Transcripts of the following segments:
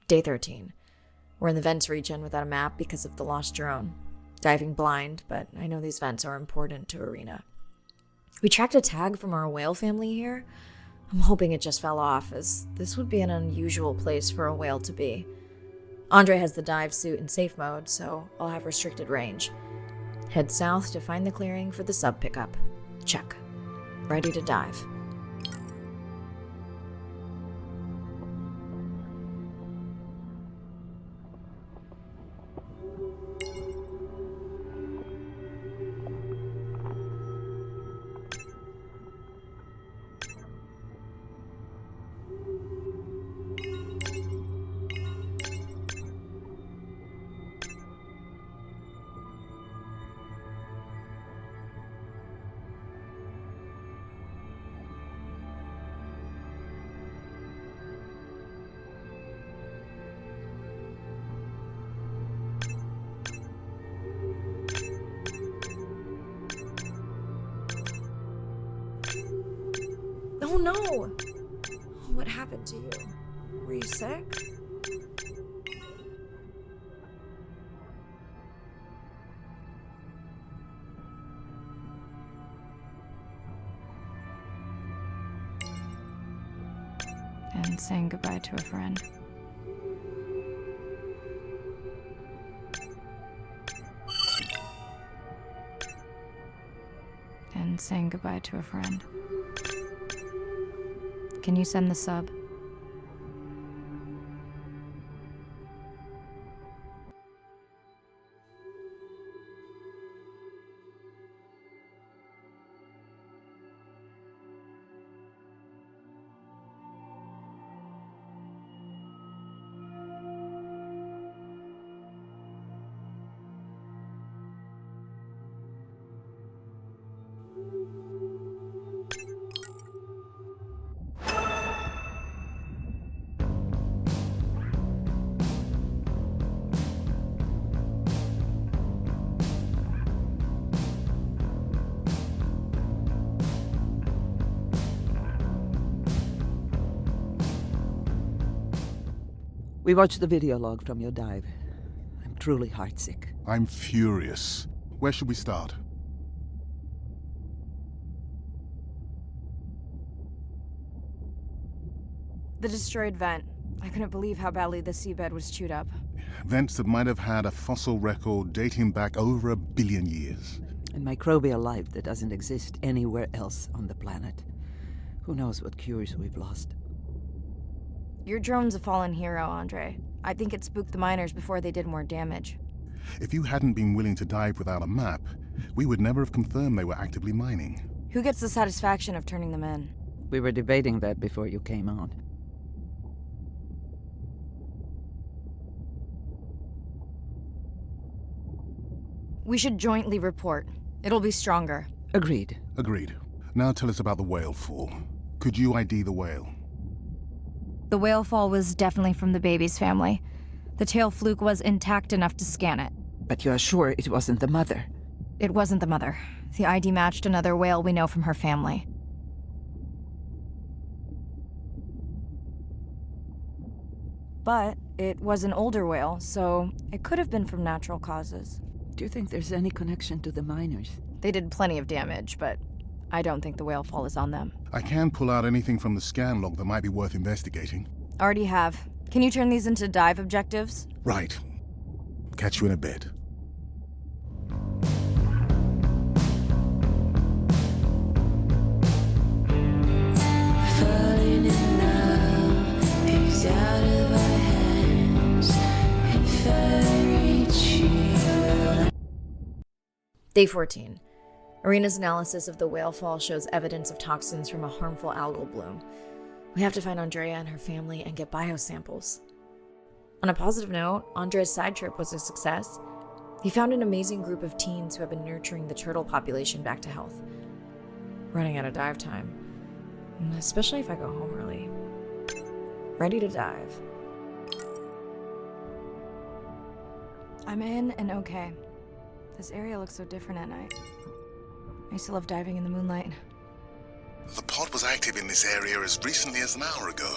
Day 13. We're in the vents region without a map because of the lost drone. Diving blind, but I know these vents are important to Arena. We tracked a tag from our whale family here. I'm hoping it just fell off, as this would be an unusual place for a whale to be. Andre has the dive suit in safe mode, so I'll have restricted range. Head south to find the clearing for the sub pickup. Check. Ready to dive. Oh no! What happened to you? Were you sick? And saying goodbye to a friend. And saying goodbye to a friend. Can you send the sub? We watched the video log from your dive. I'm truly heartsick. I'm furious. Where should we start? The destroyed vent. I couldn't believe how badly the seabed was chewed up. Vents that might have had a fossil record dating back over 1 billion years. And microbial life that doesn't exist anywhere else on the planet. Who knows what cures we've lost. Your drone's a fallen hero, Andre. I think it spooked the miners before they did more damage. If you hadn't been willing to dive without a map, we would never have confirmed they were actively mining. Who gets the satisfaction of turning them in? We were debating that before you came on. We should jointly report. It'll be stronger. Agreed. Agreed. Now tell us about the whale fall. Could you ID the whale? The whale fall was definitely from the baby's family. The tail fluke was intact enough to scan it. But you are sure it wasn't the mother? It wasn't the mother. The ID matched another whale we know from her family. But it was an older whale, so it could have been from natural causes. Do you think there's any connection to the miners? They did plenty of damage, but I don't think the whale fall is on them. I can pull out anything from the scan log that might be worth investigating. Already have. Can you turn these into dive objectives? Right. Catch you in a bit. Day 14. Arena's analysis of the whale fall shows evidence of toxins from a harmful algal bloom. We have to find Andrea and her family and get biosamples. On a positive note, Andrea's side trip was a success. He found an amazing group of teens who have been nurturing the turtle population back to health. Running out of dive time, especially if I go home early. Ready to dive. I'm in and okay. This area looks so different at night. I used to love diving in the moonlight. The pod was active in this area as recently as an hour ago.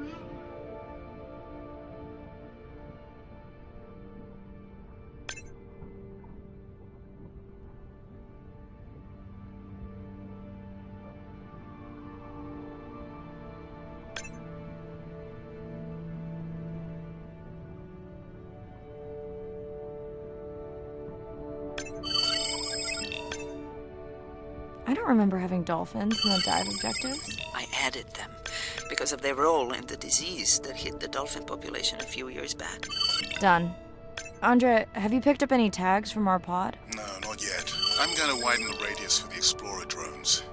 don't remember having dolphins in the dive objectives. I added them because of their role in the disease that hit the dolphin population a few years back. Done. Andre, have you picked up any tags from our pod? No, not yet. I'm going to widen the radius for the Explorer drones.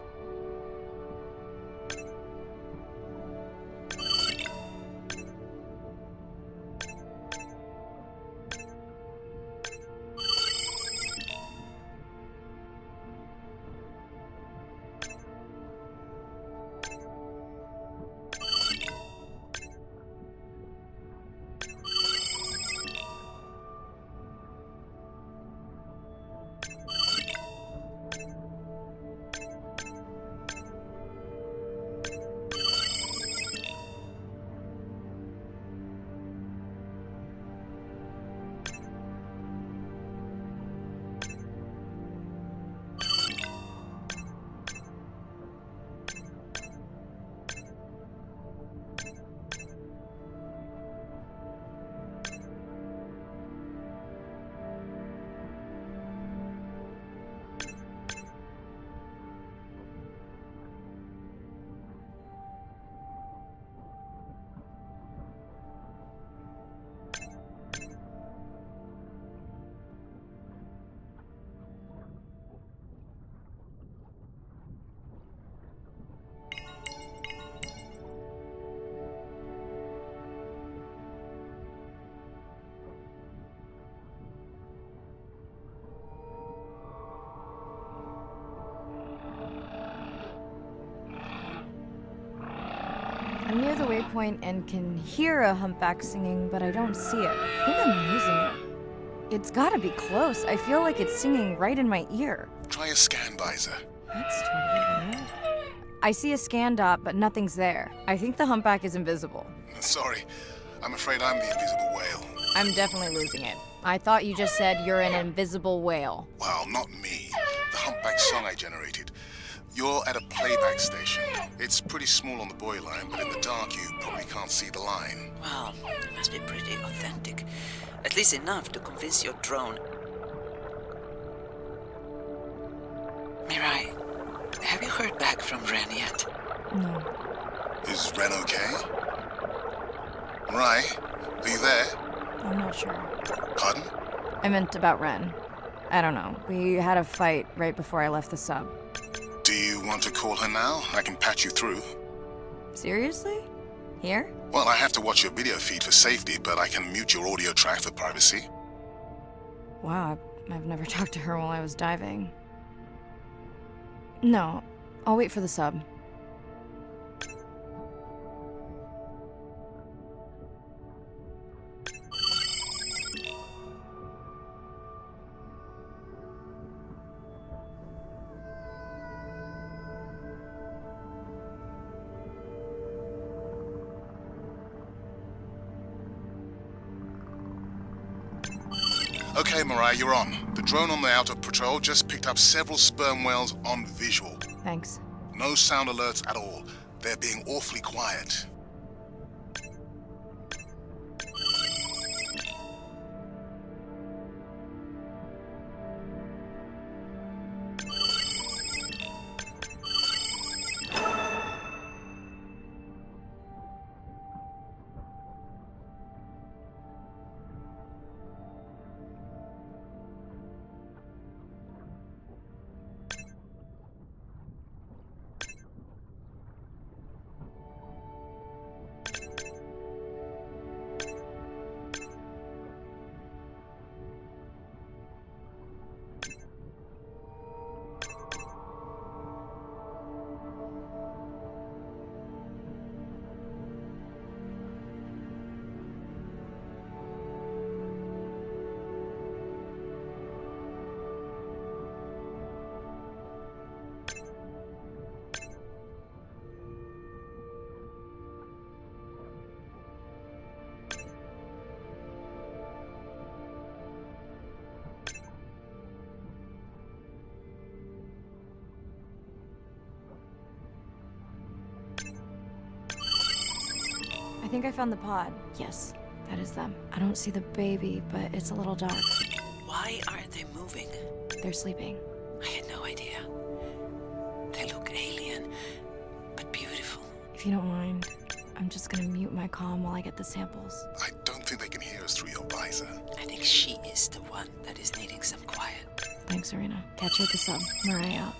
I'm near the waypoint and can hear a humpback singing, but I don't see it. I think I'm losing it. It's gotta be close. I feel like it's singing right in my ear. Try a scan visor. That's totally weird. I see a scan dot, but nothing's there. I think the humpback is invisible. Sorry, I'm afraid I'm the invisible whale. I'm definitely losing it. I thought you just said you're an invisible whale. Well, not me. The humpback song I generated. You're at a playback station. It's pretty small on the buoy line, but in the dark you probably can't see the line. Well, it must be pretty authentic. At least enough to convince your drone. Mirai, have you heard back from Ren yet? No. Is Ren okay? Rai, are you there? I'm not sure. Pardon? I meant about Ren. I don't know. We had a fight right before I left the sub. Do you want to call her now? I can patch you through. Seriously? Here? Well, I have to watch your video feed for safety, but I can mute your audio track for privacy. Wow, I've never talked to her while I was diving. No, I'll wait for the sub. Okay, Mariah, you're on. The drone on the outer patrol just picked up several sperm whales on visual. Thanks. No sound alerts at all. They're being awfully quiet. I think I found the pod. Yes, that is them. I don't see the baby, but it's a little dark. Why aren't they moving? They're sleeping. I had no idea. If you don't mind, I'm just gonna mute my comm while I get the samples. I don't think they can hear us through your visor. I think she is the one that is needing some quiet. Thanks, Arena. Catch you at the sub. Mariah out.